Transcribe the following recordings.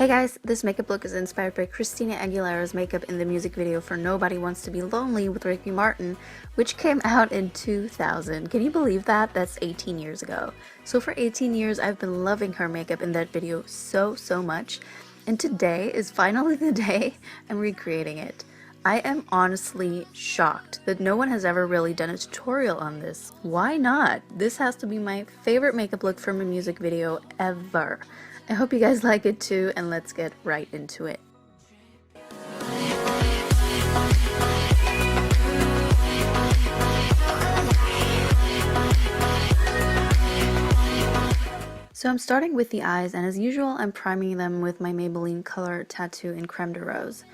Hey guys, this makeup look is inspired by Christina Aguilera's makeup in the music video for Nobody Wants to Be Lonely with Ricky Martin, which came out in 2000. Can you believe that? That's 18 years ago. So for 18 years, I've been loving her makeup in that video so much, and today is finally the day I'm recreating it. I am honestly shocked that no one has ever really done a tutorial on this. Why not? This has to be my favorite makeup look from a music video ever. I hope you guys like it too, and let's get right into it. So I'm starting with the eyes, and as usual I'm priming them with my Maybelline Color Tattoo in Creme de Rose.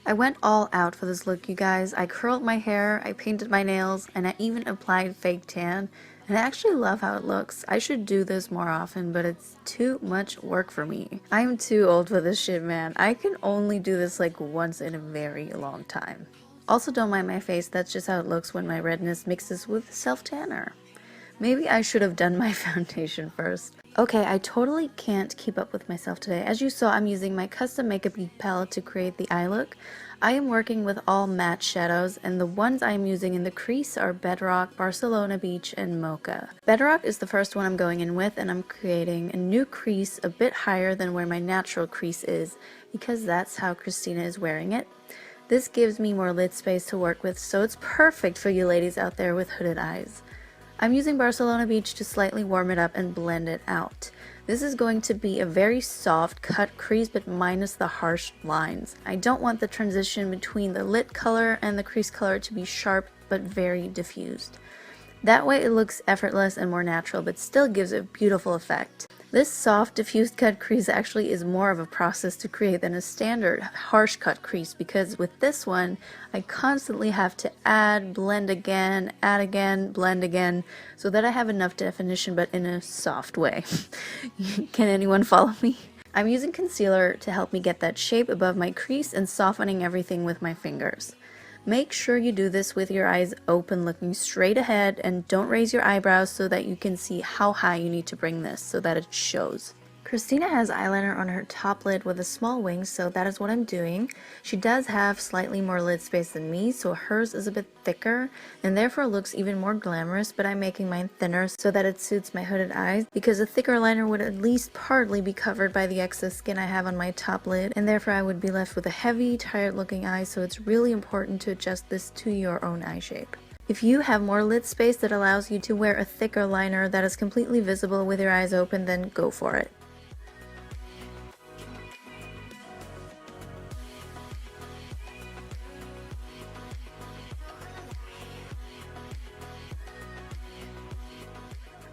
I went all out for this look, you guys. I curled my hair, I painted my nails, and I even applied fake tan. And I actually love how it looks. I should do this more often, but it's too much work for me. I'm too old for this shit, man. I can only do this like once in a very long time. Also, don't mind my face, that's just how it looks when my redness mixes with self-tanner. Maybe I should have done my foundation first. Okay, I totally can't keep up with myself today. As you saw, I'm using my custom Makeup Geek palette to create the eye look. I am working with all matte shadows, and the ones I am using in the crease are Bedrock, Barcelona Beach, and Mocha. Bedrock is the first one I'm going in with, and I'm creating a new crease a bit higher than where my natural crease is, because that's how Christina is wearing it. This gives me more lid space to work with, so it's perfect for you ladies out there with hooded eyes. I'm using Barcelona Beach to slightly warm it up and blend it out. This is going to be a very soft cut crease, but minus the harsh lines. I don't want the transition between the lid color and the crease color to be sharp but very diffused. That way it looks effortless and more natural, but still gives a beautiful effect. This soft diffused cut crease actually is more of a process to create than a standard harsh cut crease, because with this one I constantly have to add again, blend again, so that I have enough definition but in a soft way. Can anyone follow me? I'm using concealer to help me get that shape above my crease and softening everything with my fingers. Make sure you do this with your eyes open, looking straight ahead, and don't raise your eyebrows so that you can see how high you need to bring this so that it shows. Christina has eyeliner on her top lid with a small wing, so that is what I'm doing. She does have slightly more lid space than me, so hers is a bit thicker and therefore looks even more glamorous, but I'm making mine thinner so that it suits my hooded eyes, because a thicker liner would at least partly be covered by the excess skin I have on my top lid, and therefore I would be left with a heavy, tired looking eye, so it's really important to adjust this to your own eye shape. If you have more lid space that allows you to wear a thicker liner that is completely visible with your eyes open, then go for it.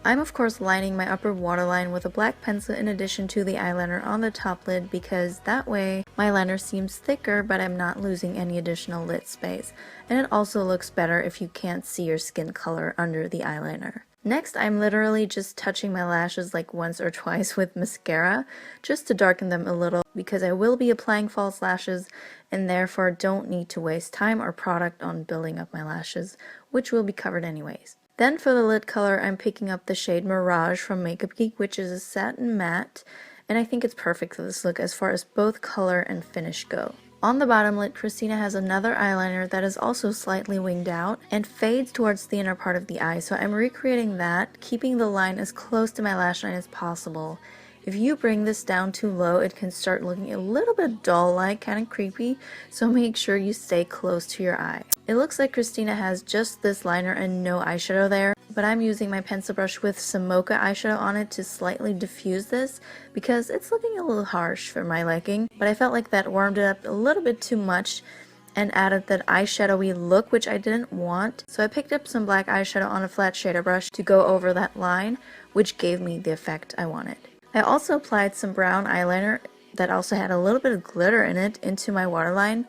I'm of course lining my upper waterline with a black pencil in addition to the eyeliner on the top lid, because that way my liner seems thicker but I'm not losing any additional lid space, and it also looks better if you can't see your skin color under the eyeliner. Next, I'm literally just touching my lashes like once or twice with mascara just to darken them a little, because I will be applying false lashes and therefore don't need to waste time or product on building up my lashes, which will be covered anyways. Then for the lid color, I'm picking up the shade Mirage from Makeup Geek, which is a satin matte, and I think it's perfect for this look as far as both color and finish go. On the bottom lid, Christina has another eyeliner that is also slightly winged out and fades towards the inner part of the eye, so I'm recreating that, keeping the line as close to my lash line as possible. If you bring this down too low, it can start looking a little bit doll-like, kind of creepy, so make sure you stay close to your eye. It looks like Christina has just this liner and no eyeshadow there, but I'm using my pencil brush with some Mocha eyeshadow on it to slightly diffuse this, because it's looking a little harsh for my liking, but I felt like that warmed it up a little bit too much and added that eyeshadowy look, which I didn't want, so I picked up some black eyeshadow on a flat shader brush to go over that line, which gave me the effect I wanted. I also applied some brown eyeliner that also had a little bit of glitter in it into my waterline.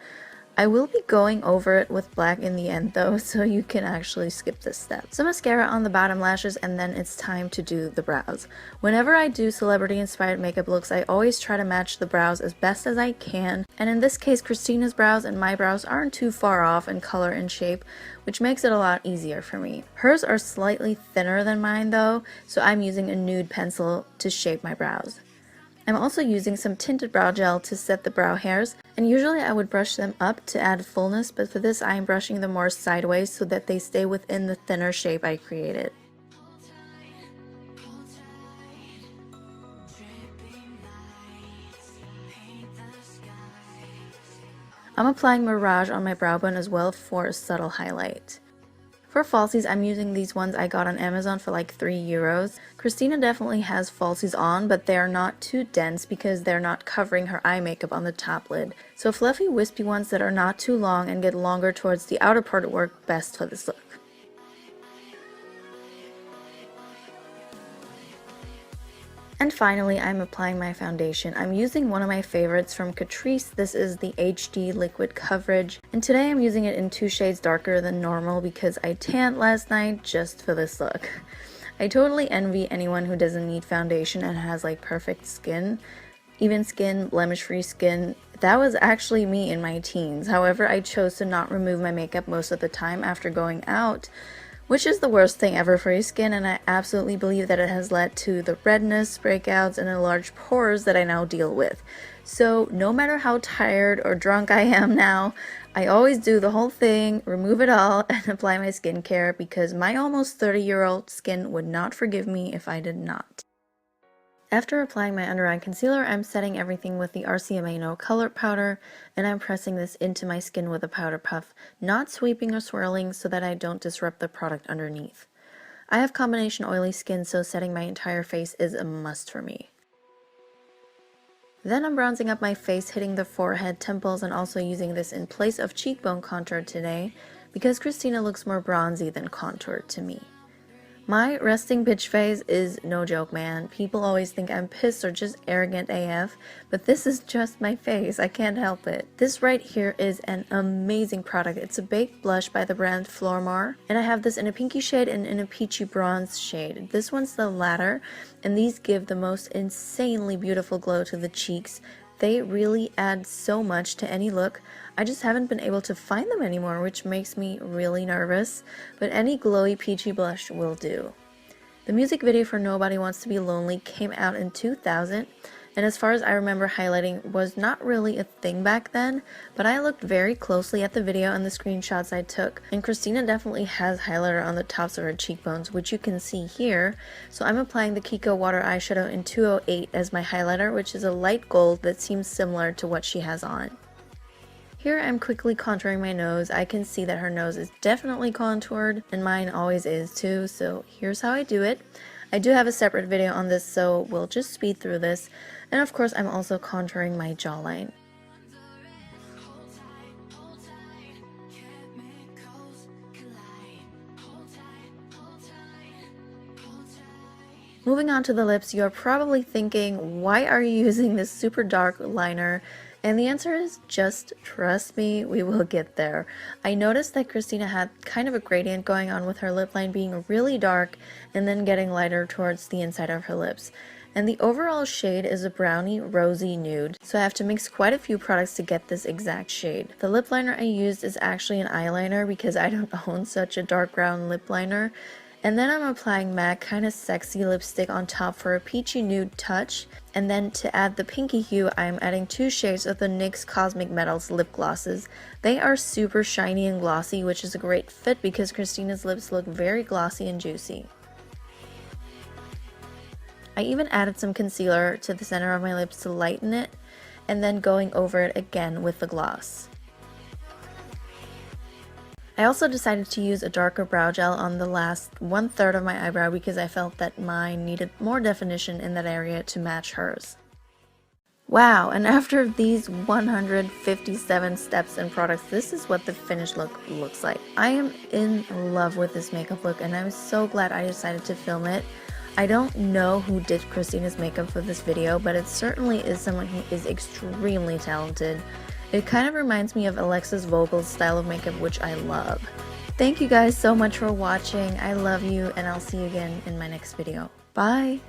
I will be going over it with black in the end though, so you can actually skip this step. Some mascara on the bottom lashes, and then it's time to do the brows. Whenever I do celebrity inspired makeup looks, I always try to match the brows as best as I can, and in this case Christina's brows and my brows aren't too far off in color and shape, which makes it a lot easier for me. Hers are slightly thinner than mine though, so I'm using a nude pencil to shape my brows. I'm also using some tinted brow gel to set the brow hairs, and usually I would brush them up to add fullness, but for this I am brushing them more sideways so that they stay within the thinner shape I created. I'm applying Mirage on my brow bone as well for a subtle highlight. For falsies, I'm using these ones I got on Amazon for like €3. Christina definitely has falsies on, but they are not too dense because they're not covering her eye makeup on the top lid. So fluffy, wispy ones that are not too long and get longer towards the outer part work best for this look. And finally, I'm applying my foundation. I'm using one of my favorites from Catrice. This is the HD Liquid Coverage. And today I'm using it in 2 shades darker than normal because I tanned last night just for this look. I totally envy anyone who doesn't need foundation and has like perfect skin. Even skin, blemish-free skin. That was actually me in my teens. However, I chose to not remove my makeup most of the time after going out, which is the worst thing ever for your skin, and I absolutely believe that it has led to the redness, breakouts, and enlarged pores that I now deal with. So no matter how tired or drunk I am now, I always do the whole thing, remove it all, and apply my skincare because my almost 30-year-old skin would not forgive me if I did not. After applying my under eye concealer, I'm setting everything with the RCMA No Color Powder, and I'm pressing this into my skin with a powder puff, not sweeping or swirling so that I don't disrupt the product underneath. I have combination oily skin, so setting my entire face is a must for me. Then I'm bronzing up my face, hitting the forehead, temples, and also using this in place of cheekbone contour today, because Christina looks more bronzy than contoured to me. My resting bitch face is no joke, man. People always think I'm pissed or just arrogant AF, but this is just my face. I can't help it. This right here is an amazing product. It's a baked blush by the brand Flormar, and I have this in a pinky shade and in a peachy bronze shade. This one's the latter, and these give the most insanely beautiful glow to the cheeks. They really add so much to any look. I just haven't been able to find them anymore, which makes me really nervous, but any glowy peachy blush will do. The music video for Nobody Wants to Be Lonely came out in 2000, and as far as I remember, highlighting was not really a thing back then, but I looked very closely at the video and the screenshots I took, and Christina definitely has highlighter on the tops of her cheekbones, which you can see here. So I'm applying the Kiko Water Eyeshadow in 208 as my highlighter, which is a light gold that seems similar to what she has on. Here I'm quickly contouring my nose. I can see that her nose is definitely contoured, and mine always is too, so here's how I do it. I do have a separate video on this, so we'll just speed through this. And of course, I'm also contouring my jawline. Moving on to the lips, you're probably thinking, why are you using this super dark liner? And the answer is just trust me, we will get there. I noticed that Christina had kind of a gradient going on with her lip line being really dark and then getting lighter towards the inside of her lips. And the overall shade is a brownie rosy nude, so I have to mix quite a few products to get this exact shade. The lip liner I used is actually an eyeliner because I don't own such a dark brown lip liner. And then I'm applying MAC kind of sexy lipstick on top for a peachy nude touch. And then to add the pinky hue, I'm adding 2 shades of the NYX Cosmic Metals lip glosses. They are super shiny and glossy, which is a great fit because Christina's lips look very glossy and juicy. I even added some concealer to the center of my lips to lighten it, and then going over it again with the gloss. I also decided to use a darker brow gel on the last 1/3 of my eyebrow because I felt that mine needed more definition in that area to match hers. Wow, and after these 157 steps and products, this is what the finished look looks like. I am in love with this makeup look, and I'm so glad I decided to film it. I don't know who did Christina's makeup for this video, but it certainly is someone who is extremely talented. It kind of reminds me of Alexis Vogel's style of makeup, which I love. Thank you guys so much for watching. I love you, and I'll see you again in my next video. Bye!